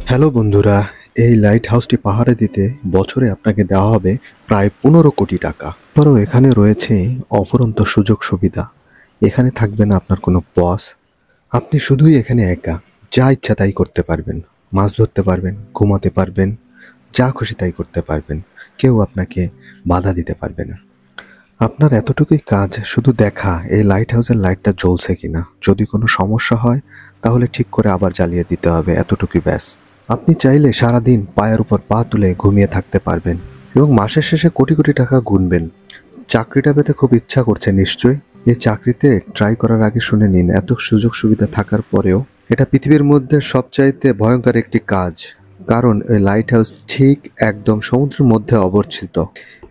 Hello বন্ধুরা, এই light হাউসটি পাহাড়ে দিতে বছরে আপনাকে দেওয়া হবে প্রায় 15 কোটি টাকা। পরও এখানে রয়েছে অফুরন্ত সুযোগ সুবিধা। এখানে থাকবে না আপনার কোনো বস। আপনি শুধুই এখানে একা, যা ইচ্ছা তাই করতে পারবেন। মাছ ধরতে পারবেন, ঘুমাতে পারবেন, যা খুশি তাই করতে পারবেন। কেউ আপনাকে বাধা দিতে পারবে না। আপনার এতটুকুই কাজ, শুধু দেখা এই লাইট হাউসের লাইটটা জ্বলছে কিনা। যদি কোনো সমস্যা হয় তাহলে ঠিক করে আবার জ্বালিয়ে দিতে হবে, এতটুকুই ব্যাস। আপনি চাইলে সারাদিন পায়ের উপর পা তুলে ঘুমিয়ে থাকতে পারবেন এবং মাসের শেষে কোটি কোটি টাকা গুনবেন। চাকরিটা পেতে খুব ইচ্ছা করছে নিশ্চয়ই। এই চাকরিতে ট্রাই করার আগে শুনে নিন, এত সুযোগ সুবিধা থাকার পরেও এটা পৃথিবীর মধ্যে সবচাইতে ভয়ঙ্কর একটি কাজ। কারণ এই লাইট হাউস ঠিক একদম সমুদ্রের মধ্যে অবস্থিত।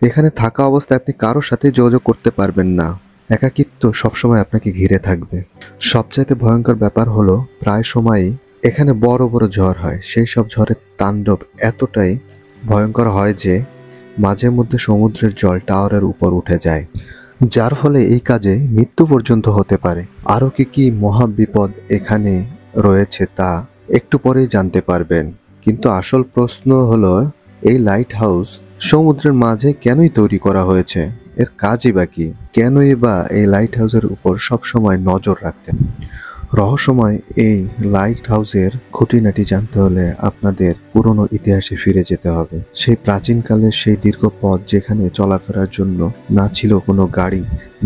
এখানে থাকা অবস্থায় আপনি কারোর সাথে যোগাযোগ করতে পারবেন না। একাকিত্ব সবসময় আপনাকে ঘিরে থাকবে। সবচাইতে ভয়ঙ্কর ব্যাপার হলো, প্রায় সময়ই এখানে বড় বড় ঝড় হয়। সেই সব ঝড়ের তাণ্ডব এতটাই ভয়ঙ্কর হয় যে মাঝে মধ্যে সমুদ্রের জল টাওয়ারের উপর উঠে যায়, যার ফলে এই কাজে মৃত্যু পর্যন্ত হতে পারে। আরও কি কি মহা বিপদ এখানে রয়েছে তা একটু পরেই জানতে পারবেন। কিন্তু আসল প্রশ্ন হলো, এই লাইট হাউস সমুদ্রের মাঝে কেনই তৈরি করা হয়েছে? এর কাজই বা কি? কেনই বা এই লাইট হাউসের উপর সবসময় নজর রাখতেন? রহস্যময় এই লাইট হাউসের খুঁটিনাটি জানতে হলে আপনাদের পুরনো ইতিহাসে ফিরে যেতে হবে। সেই প্রাচীনকালের সেই দীর্ঘ পথ, যেখানে চলাফেরার জন্য না ছিল কোনো গাড়ি,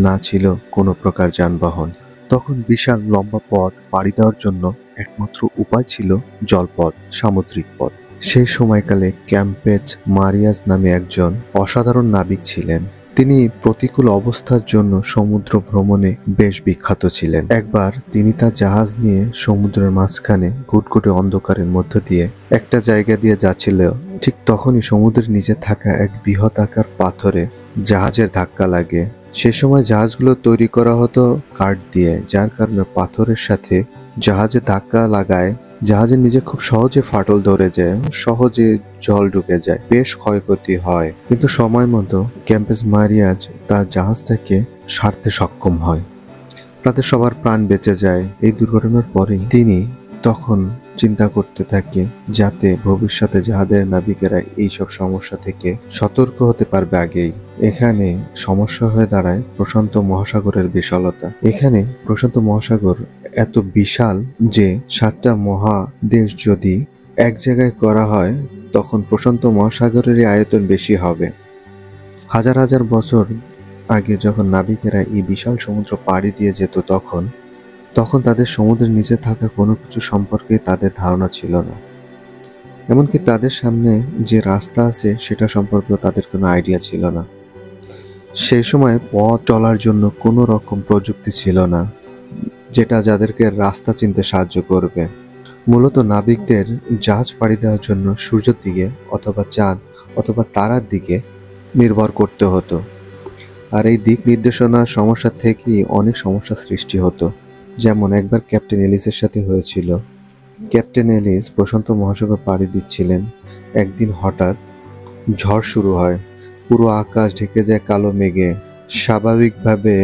না ছিল কোনো প্রকার যানবাহন। তখন বিশাল লম্বা পথ পাড়ি দেওয়ার জন্য একমাত্র উপায় ছিল জলপথ, সামুদ্রিক পথ। সেই সময়কালে ক্যাম্পেজ মারিয়াস নামে একজন অসাধারণ নাবিক ছিলেন। তিনি প্রতিকূল অবস্থার জন্য সমুদ্র ভ্রমণে বেশ বিখ্যাত ছিলেন। একবার তিনি তার জাহাজ নিয়ে সমুদ্রের মাঝখানে ঘুটঘুটে অন্ধকারের মধ্য দিয়ে একটা জায়গা দিয়ে যাচ্ছিল। ঠিক তখনই সমুদ্রের নিচে থাকা এক বৃহদাকার পাথরে জাহাজের ধাক্কা লাগে। সে সময় জাহাজগুলো তৈরি করা হতো কাঠ দিয়ে, যার কারণে পাথরের সাথে জাহাজে ধাক্কা লাগায় জাহাজের নিচে খুব সহজে ফাটল ধরে যায়, সহজে জল ঢুকে যায়, বেশ ক্ষয়ক্ষতি হয়। কিন্তু সময় মতো ক্যাম্পেজ মারিয়াজ তার জাহাজটাকে সারতে সক্ষম হয়। তাদের সবার প্রাণ বেঁচে যায়। এই দুর্ঘটনার পরেই তিনি তখন চিন্তা করতে থাকে যাতে ভবিষ্যতে জাহাজের নাবিকেরা এইসব সমস্যা থেকে সতর্ক হতে পারবে আগেই। এখানে সমস্যা হয়ে দাঁড়ায় প্রশান্ত মহাসাগরের বিশালতা। এখানে প্রশান্ত মহাসাগর এত বিশাল যে 7টা মহাদেশ যদি এক জায়গায় করা হয়, তখন প্রশান্ত মহাসাগরেরই আয়তন বেশি হবে। হাজার হাজার বছর আগে যখন নাবিকেরা এই বিশাল সমুদ্র পাড়ি দিয়ে যেত, তখন তাদের সমুদ্রের নিচে থাকা কোনো কিছু সম্পর্কে তাদের ধারণা ছিল না। এমনকি তাদের সামনে যে রাস্তা আছে সেটা সম্পর্কেও তাদের কোনো আইডিয়া ছিল না। সেই সময় পথ চলার জন্য কোনো রকম প্রযুক্তি ছিল না যেটা যাদেরকে রাস্তা চিনতে সাহায্য করবে। মূলত নাবিকদের জাহাজ পাড়ি দেওয়ার জন্য সূর্যের দিকে অথবা চাঁদ অথবা তারার দিকে নির্ভর করতে হতো। আর এই দিক নির্দেশনার সমস্যা থেকেই অনেক সমস্যা সৃষ্টি হতো। যেমন একবার ক্যাপ্টেন এলিসের সাথে হয়েছিল। ক্যাপ্টেন এলিস প্রশান্ত মহাসাগর পাড়ি দিচ্ছিলেন। একদিন হঠাৎ ঝড় শুরু হয়, পুরো আকাশ ঢেকে যায় কালো মেঘে। স্বাভাবিকভাবে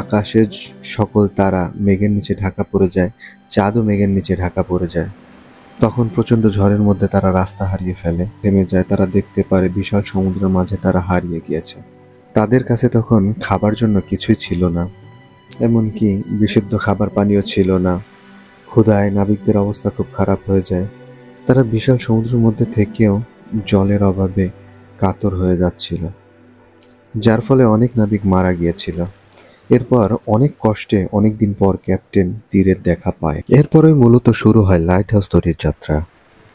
আকাশের সকল তারা মেঘের নিচে ঢাকা পড়ে যায়, চাঁদও মেঘের নিচে ঢাকা পড়ে যায়। তখন প্রচণ্ড ঝড়ের মধ্যে তারা রাস্তা হারিয়ে ফেলে, থেমে যায়। তারা দেখতে পারে বিশাল সমুদ্রের মাঝে তারা হারিয়ে গিয়েছে। তাদের কাছে তখন খাবার জন্য কিছুই ছিল না, এমনকি বিশুদ্ধ খাবার পানিও ছিল না। ক্ষুধায় নাবিকদের অবস্থা খুব খারাপ হয়ে যায়। তারা বিশাল সমুদ্রের মধ্যে থেকেও জলের অভাবে কাতর হয়ে যাচ্ছিল, যার ফলে অনেক নাবিক মারা গিয়েছিল। এরপর অনেক কষ্টে অনেকদিন পর ক্যাপ্টেন তীরের দেখা পায়। এরপরে মূলত শুরু হয় লাইট হাউস তৈরির যাত্রা।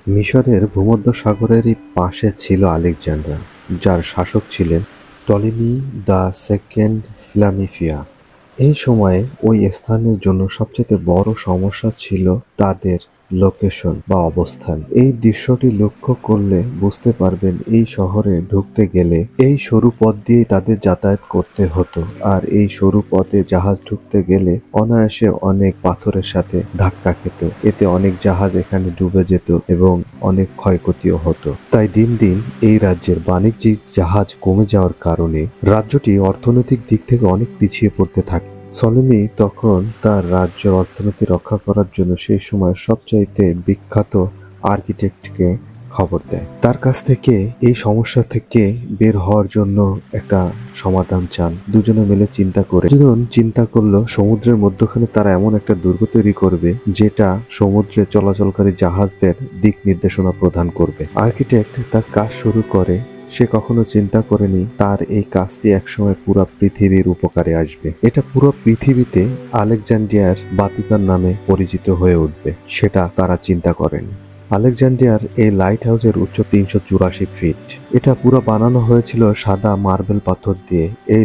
মিশরের ভূমধ্য সাগরেরই পাশে ছিল আলেকজান্ড্রা, যার শাসক ছিলেন টলেমি দ্য সেকেন্ড ফিলামিফিয়া। এই সময়ে ওই স্থানের জন্য সবচেয়ে বড় সমস্যা ছিল তাদের লোকেশন বা অবস্থান। এই দৃশ্যটি লক্ষ্য করলে বুঝতে পারবেন এই শহরে ঢুকতে গেলে এই সরু পথ দিয়েই তাদের যাতায়াত করতে হতো। আর এই সরু পথে জাহাজ ঢুকতে গেলে অনায়াসে অনেক পাথরের সাথে ধাক্কা খেত। এতে অনেক জাহাজ এখানে ডুবে যেত এবং অনেক ক্ষয়ক্ষতিও হতো। তাই দিন দিন এই রাজ্যের বাণিজ্যিক জাহাজ কমে যাওয়ার কারণে রাজ্যটি অর্থনৈতিক দিক থেকে অনেক পিছিয়ে পড়তে থাকে। সলেমি তখন তার রাজ্যের অর্থনীতি রক্ষা করার জন্য সেই সময় সবচাইতে বিখ্যাত আর্কিটেক্টকে খবর দেয়। তার কাছ থেকে এই সমস্যা থেকে বের হওয়ার জন্য একটা সমাধান চান। দুজনে মিলে চিন্তা করলো সমুদ্রের মধ্যখানে তারা এমন একটা দুর্গ তৈরি করবে যেটা সমুদ্রে চলাচলকারী জাহাজদের দিক নির্দেশনা প্রদান করবে। আর্কিটেক্ট তার কাজ শুরু করে। সে কখনো চিন্তা করেনি তার এই কাজটি একসময় পুরো পৃথিবীর উপকারে আসবে। এটা পুরো পৃথিবীতে আলেকজান্ড্রিয়ার বাতিকান নামে পরিচিত হয়ে উঠবে, সেটা তারা চিন্তা করেনি। আলেকজান্ড্রিয়ার এই লাইট হাউসের উচ্চ 384 ফিট। এটা পুরো বানানো হয়েছিল সাদা মার্বেল পাথর দিয়ে। এই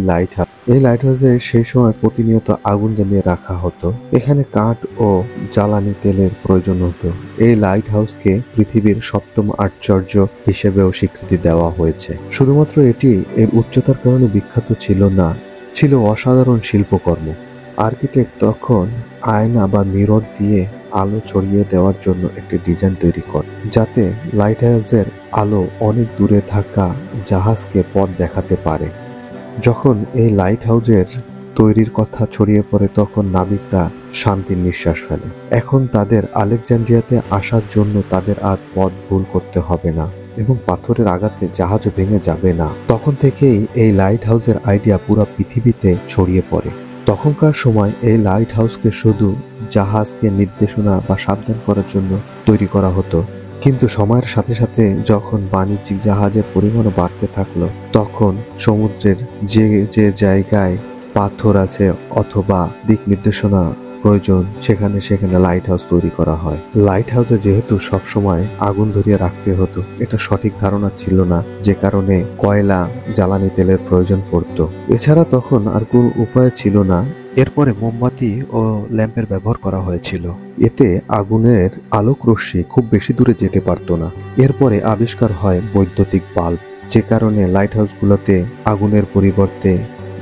লাইট হাউসে সেই সময় প্রতিনিয়ত আগুন জ্বালিয়ে রাখা হতো। এখানে কাঠ ও জ্বালানি তেলের প্রয়োজন হতো। এই লাইট হাউসকে পৃথিবীর 7ম আশ্চর্য হিসেবেও স্বীকৃতি দেওয়া হয়েছে। শুধুমাত্র এটি এর উচ্চতার কারণে বিখ্যাত ছিল না, ছিল অসাধারণ শিল্পকর্ম। আর্কিটেক্ট তখন আয়না বা মিরর দিয়ে আলো ছড়িয়ে দেওয়ার জন্য একটি ডিজাইন তৈরি করে, যাতে লাইট হাউসের আলো অনেক দূরে থাকা জাহাজকে পথ দেখাতে পারে। যখন এই লাইট হাউসের তৈরির কথা ছড়িয়ে পড়ে তখন নাবিকরা শান্তির নিঃশ্বাস ফেলে। এখন তাদের আলেকজান্ড্রিয়াতে আসার জন্য তাদের আর পথ ভুল করতে হবে না এবং পাথরের আঘাতে জাহাজও ভেঙে যাবে না। তখন থেকেই এই লাইট হাউসের আইডিয়া পুরো পৃথিবীতে ছড়িয়ে পড়ে। তখনকার সময় এই লাইট হাউসকে শুধু জাহাজকে নির্দেশনা বা সাবধান করার জন্য তৈরি করা হতো, কিন্তু সময়ের সাথে সাথে যখন বাণিজ্যিক জাহাজের পরিমাণও বাড়তে থাকলো তখন সমুদ্রের যে যে জায়গায় পাথর আছে অথবা দিক নির্দেশনা প্রয়োজন সেখানে লাইট হাউস তৈরি করা হয়। লাইট হাউসে যেহেতু সবসময় আগুন ধরিয়ে রাখতে হতো, এটা সঠিক ধারণা ছিল না, যে কারণে কয়লা জ্বালানি তেলের প্রয়োজন পড়তো। এছাড়া তখন আর কোনো উপায় ছিল না। এরপরে মোমবাতি ও ল্যাম্পের ব্যবহার করা হয়েছিল। এতে আগুনের আলোক রশ্মি খুব বেশি দূরে যেতে পারতো না। এরপরে আবিষ্কার হয় বৈদ্যুতিক বাল্ব, যে কারণে লাইট হাউসগুলোতে আগুনের পরিবর্তে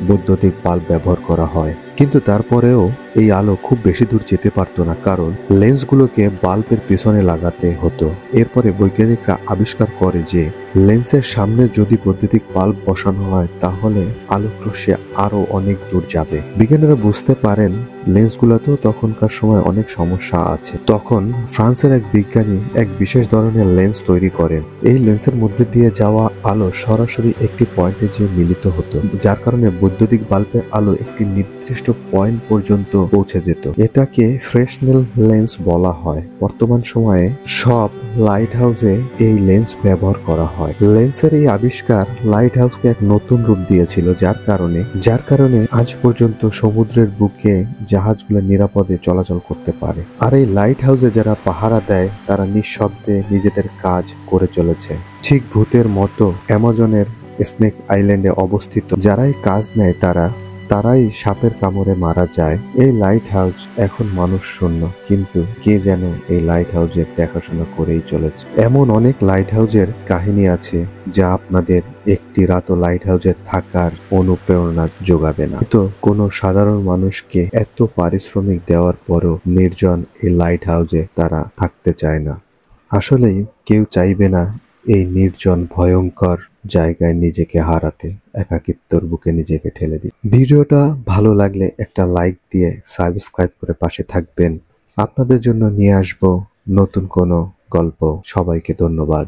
বৈদ্যুতিক বাল্ব ব্যবহার করা হয়। কিন্তু তারপরেও এই আলো খুব বেশি দূর যেতে পারতো না, কারণ লেন্সগুলোকে বাল্বের পেছনে লাগাতে হতো। এরপরে বৈজ্ঞানিকরা আবিষ্কার করে যে লেন্সের সামনে যদি বৈদ্যুতিক বাল্ব বসানো হয় তাহলে আলোক রশ্মি আরো অনেক দূর যাবে। বিজ্ঞানীরা বুঝতে পারেন লেন্সগুলোতেও তখনকার সময় অনেক সমস্যা আছে। তখন ফ্রান্সের এক বিজ্ঞানী এক বিশেষ ধরনের লেন্স তৈরি করেন। এই লেন্সের মধ্যে দিয়ে যাওয়া আলো সরাসরি একটি পয়েন্টে যে মিলিত হতো, যার কারণে বৈদ্যুতিক বাল্বের আলো একটি নির্দিষ্ট পয়েন্ট পর্যন্ত পৌঁছে যেত। এটাকে ফ্রেসনেল লেন্স বলা হয়। বর্তমান সময়ে সব লাইট হাউসে এই লেন্স ব্যবহার করা হয়। লেন্সের এই আবিষ্কার লাইট হাউসকে এক নতুন রূপ দিয়েছিল, যার কারণে আজ পর্যন্ত সমুদ্রের বুকে জাহাজগুলো নিরাপদে চলাচল করতে পারে। আর এই লাইট হাউসে যারা পাহারা দেয় তারা নিঃশব্দে নিজেদের কাজ করে চলেছে, ঠিক ভূতের মতো। অ্যামাজনের স্নেক আইল্যান্ডে অবস্থিত যারা এই কাজ নেয় তারাই সাপের কামড়ে মারা যায়। এই লাইট হাউস এখন মানুষ শূন্য, কিন্তু কে যেন এই লাইট হাউসের দেখাশোনা করেই চলেছে। এমন অনেক লাইট হাউসের কাহিনী আছে যা আপনাদের একটি রাতও লাইট হাউসে থাকার অনুপ্রেরণা যোগাবে না। তো কোনো সাধারণ মানুষকে এত পারিশ্রমিক দেওয়ার পরও নির্জন এই লাইট হাউসে তারা থাকতে চায় না। আসলেই কেউ চাইবে না এই নির্জন ভয়ঙ্কর জায়গায় নিজেকে হারাতে, একাকিত্বর বুকে নিজেকে ঠেলে দিই। ভিডিওটা ভালো লাগলে একটা লাইক দিয়ে সাবস্ক্রাইব করে পাশে থাকবেন। আপনাদের জন্য নিয়ে আসবো নতুন কোনো গল্প। সবাইকে ধন্যবাদ।